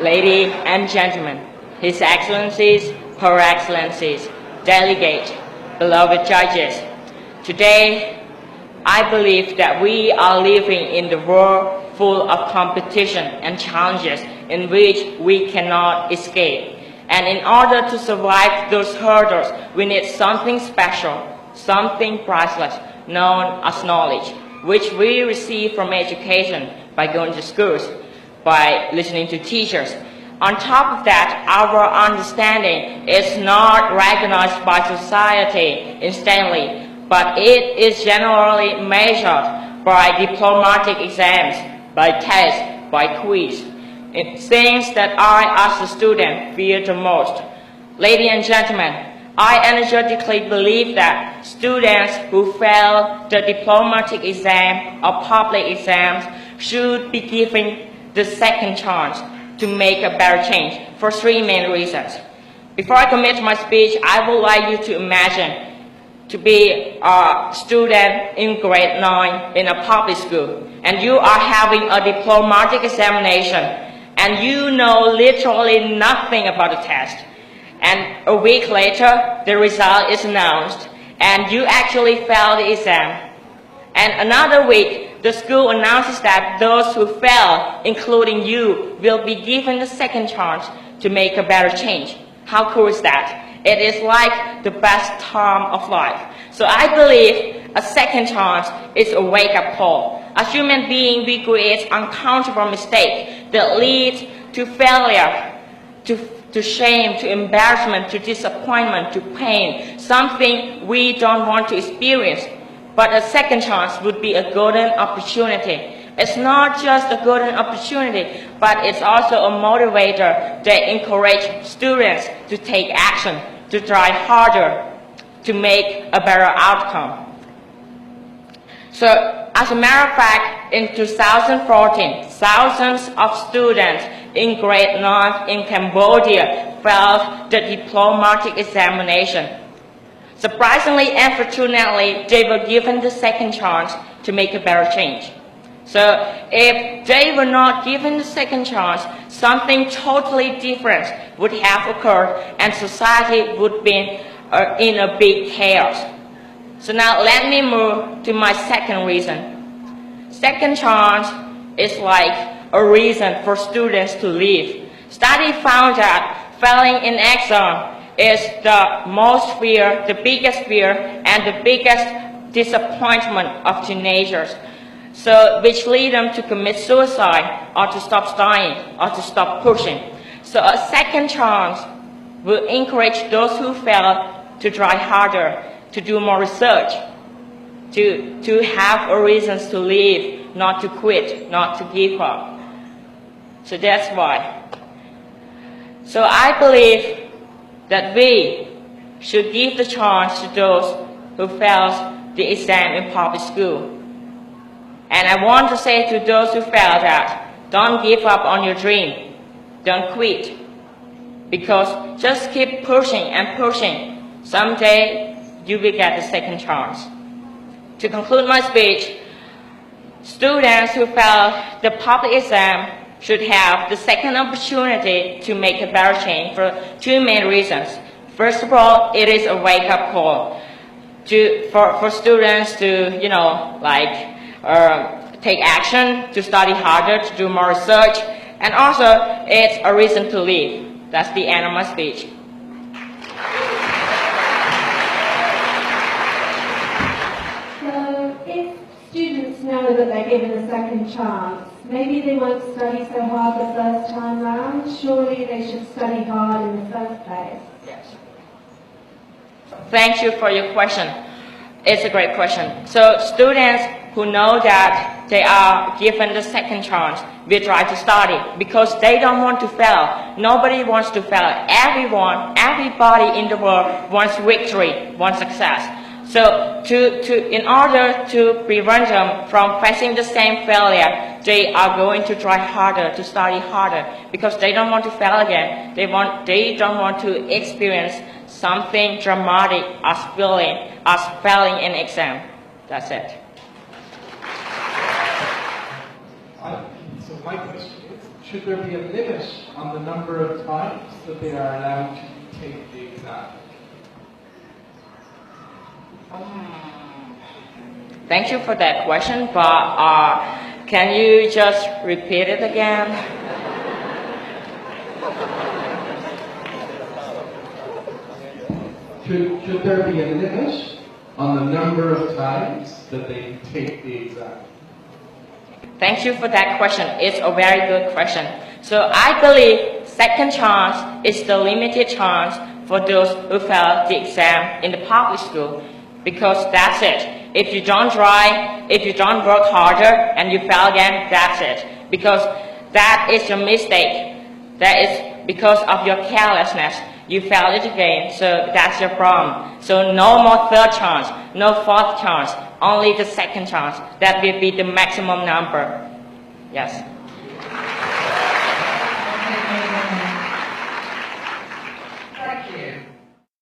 ladies and gentlemen, His Excellencies, Her Excellencies, delegates, beloved judges. Today, I believe that we are living in the world full of competition and challenges in which we cannot escape. And in order to survive those hurdles, we need something special, something priceless, known as knowledge, which we receive from education by going to schools, by listening to teachers. On top of that, our understanding is not recognized by society instantly, but it is generally measured by diplomatic exams, by tests, by quiz. Things that I, as a student, fear the most. Ladies and gentlemen, I energetically believe that students who fail the diplomatic exam or public exams should be given the second chance to make a better change for three main reasons. Before I commit to my speech, I would like you to imagine to be a student in grade 9 in a public school, and you are having a diplomatic examination, and you know literally nothing about the test. And a week later, the result is announced, and you actually failed the exam. And another week, the school announces that those who fail, including you, will be given the second chance to make a better change. How cool is that? It is like the best time of life. So I believe a second chance is a wake-up call. As human beings, we create uncountable mistakes that lead to failure, to shame, to embarrassment, to disappointment, to pain, something we don't want to experience. But a second chance would be a golden opportunity. It's not just a golden opportunity, but it's also a motivator that encourages students to take action, to try harder, to make a better outcome. So, as a matter of fact, in 2014, thousands of students in grade 9 in Cambodia failed the diplomatic examination. Surprisingly and fortunately, they were given the second chance to make a better change. So if they were not given the second chance, something totally different would have occurred and society would be in a big chaos. So now let me move to my second reason. Second chance is like a reason for students to live. Study found that failing in exam is the most fear, the biggest fear, and the biggest disappointment of teenagers. So, which lead them to commit suicide, or to stop studying, or to stop pushing. So a second chance will encourage those who fail to try harder, to do more research, to have a reasons to live, not to quit, not to give up. So that's why. So I believe that we should give the chance to those who failed the exam in public school. And I want to say to those who failed that, don't give up on your dream, don't quit, because just keep pushing and pushing. Someday you will get the second chance. To conclude my speech, students who failed the public exam should have the second opportunity to make a better change for two main reasons. First of all, it is a wake-up call for students to, take action, to study harder, to do more research, and also it's a reason to live. That's the end of my speech. So if students know that they're given a second chance, maybe they won't study so hard the first time round. Surely they should study hard in the first place. Yes. Thank you for your question. It's a great question. So students who know that they are given the second chance will try to study because they don't want to fail. Nobody wants to fail. Everybody in the world wants victory, wants success. So in order to prevent them from facing the same failure, they are going to try harder, to study harder, because they don't want to fail again. They don't want to experience something dramatic as failing an exam. That's it. So my question is, Should there be a limit on the number of times that they are allowed to take the exam? Thank you for that question, but can you just repeat it again? Should there be a limit on the number of times that they take the exam? Thank you for that question. It's a very good question. So I believe second chance is the limited chance for those who fail the exam in the public school, because that's it. If you don't try, if you don't work harder and you fail again, that's it. Because that is your mistake. That is because of your carelessness. You failed it again, so that's your problem. So no more third chance, no fourth chance, only the second chance. That will be the maximum number. Yes. Thank you.